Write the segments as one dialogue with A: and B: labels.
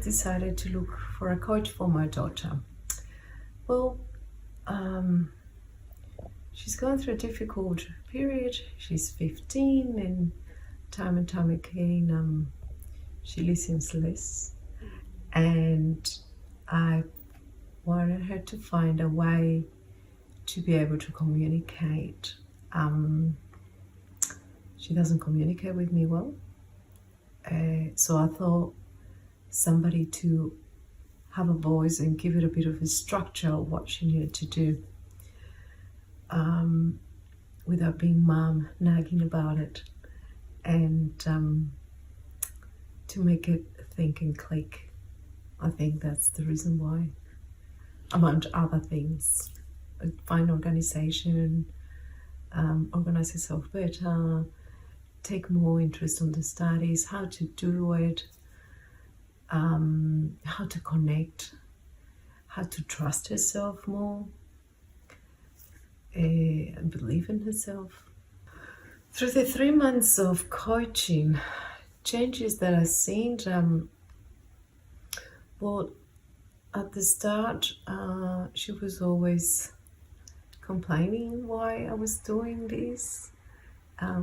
A: decided to look for a coach for my daughter. Well, she's going through a difficult period. She's 15 and time again, she listens less. And I wanted her to find a way to be able to communicate. She doesn't communicate with me well. So I thought somebody to have a voice and give it a bit of a structure of what she needed to do, without being mom nagging about it, and to make it think and click. I think that's the reason why, among other things. Find organization, organize yourself better, take more interest in the studies, how to do it, how to connect, how to trust herself more, and believe in herself. Through the 3 months of coaching, changes that I've seen, well, at the start, she was always complaining why I was doing this,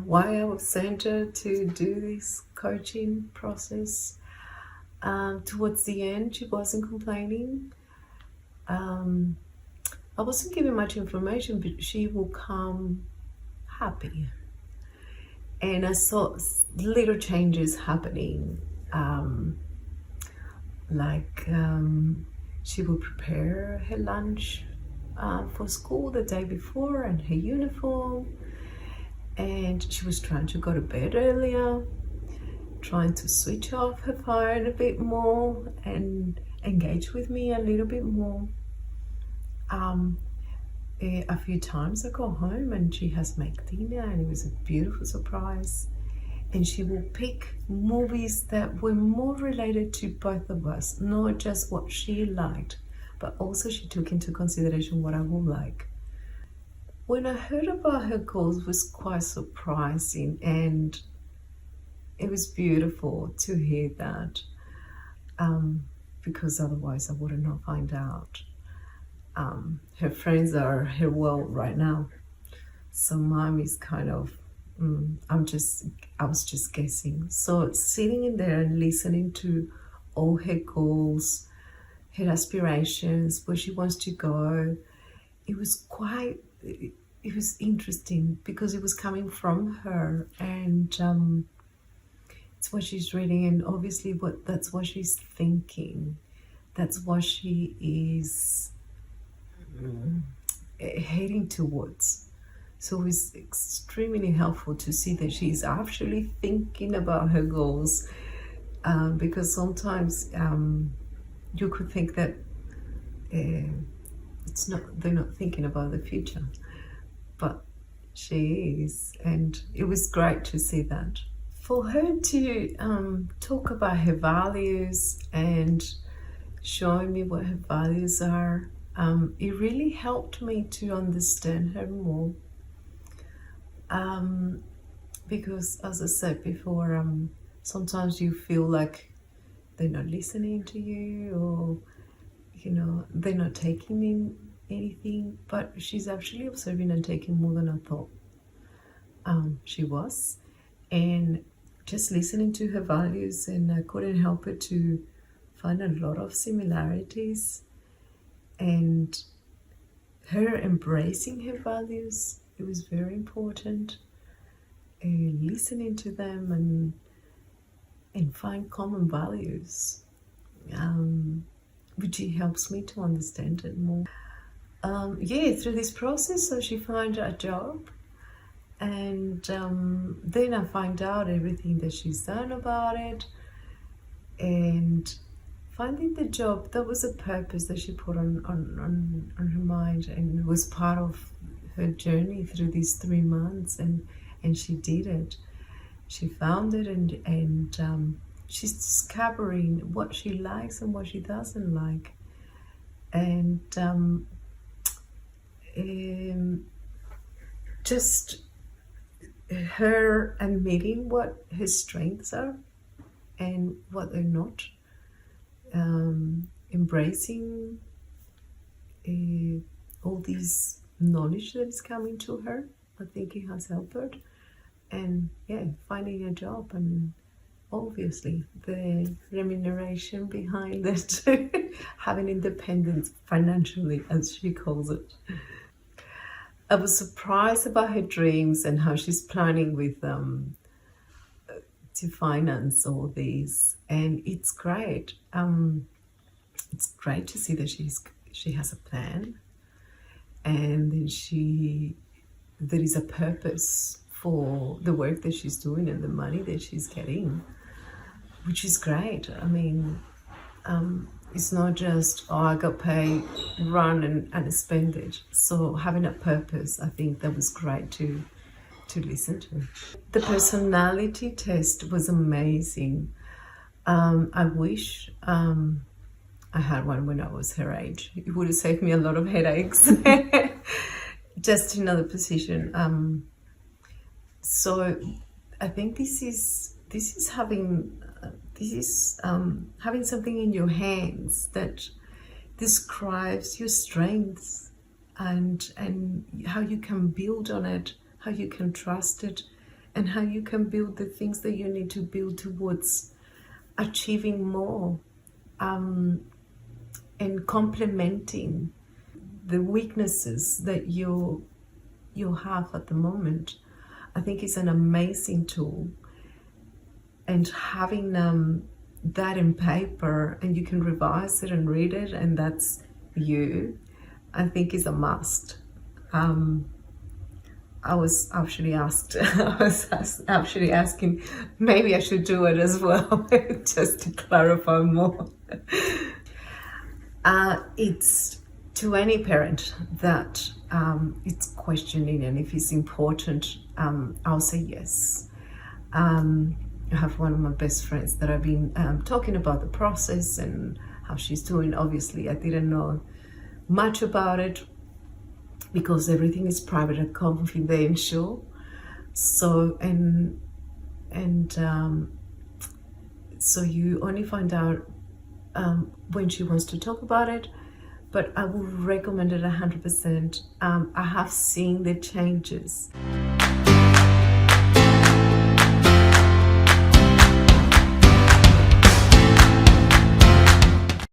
A: why I was sent her to do this coaching process. Towards the end, she wasn't complaining. I wasn't giving much information, but she will come happy. And I saw little changes happening, she would prepare her lunch for school the day before and her uniform, and she was trying to go to bed earlier, trying to switch off her phone a bit more and engage with me a little bit more. A few times I go home and she has made dinner, and it was a beautiful surprise. And she will pick movies that were more related to both of us, not just what she liked, but also she took into consideration what I would like. When I heard about her goals, it was quite surprising, and it was beautiful to hear that, because otherwise I would not find out. Her friends are her world right now, so mom is kind of, I was just guessing. So sitting in there and listening to all her goals, her aspirations, where she wants to go, it was interesting because it was coming from her, and it's what she's reading, and obviously that's what she's thinking. That's what she is heading towards. So it's extremely helpful to see that she's actually thinking about her goals, because sometimes you could think that they're not thinking about the future, but she is, and it was great to see that. For her to talk about her values and showing me what her values are, it really helped me to understand her more. Because as I said before, sometimes you feel like they're not listening to you, or they're not taking in anything, but she's actually observing and taking more than I thought she was. And just listening to her values, and I couldn't help but to find a lot of similarities, and her embracing her values, it was very important, listening to them and find common values, which helps me to understand it more. Through this process, so she found a job, and then I find out everything that she's done about it, and finding the job, that was a purpose that she put on her mind, and it was part of her journey through these 3 months, and she did it. She found it, and she's discovering what she likes and what she doesn't like, and just her admitting what her strengths are and what they're not, embracing all this knowledge that is coming to her. I think it has helped her. And yeah, finding a job, and obviously the remuneration behind it, having independence financially, as she calls it. I was surprised about her dreams and how she's planning with to finance all these, and it's great. It's great to see that she has a plan, and then there is a purpose for the work that she's doing and the money that she's getting, which is great. I mean, it's not just, oh, I got paid, run and spend it. So having a purpose, I think that was great to listen to. The personality test was amazing. I wish I had one when I was her age. It would have saved me a lot of headaches. Just another position. So I think this is having something in your hands that describes your strengths and how you can build on it, how you can trust it, and how you can build the things that you need to build towards achieving more, and complementing the weaknesses that you have at the moment. I think it's an amazing tool, and having that in paper, and you can revise it and read it, and that's you, I think is a must. I was actually asking, maybe I should do it as well, just to clarify more. It's to any parent that it's questioning, and if it's important, I'll say yes. I have one of my best friends that I've been talking about the process and how she's doing. Obviously, I didn't know much about it because everything is private and confidential. So so you only find out when she wants to talk about it. But I would recommend it 100%. I have seen the changes.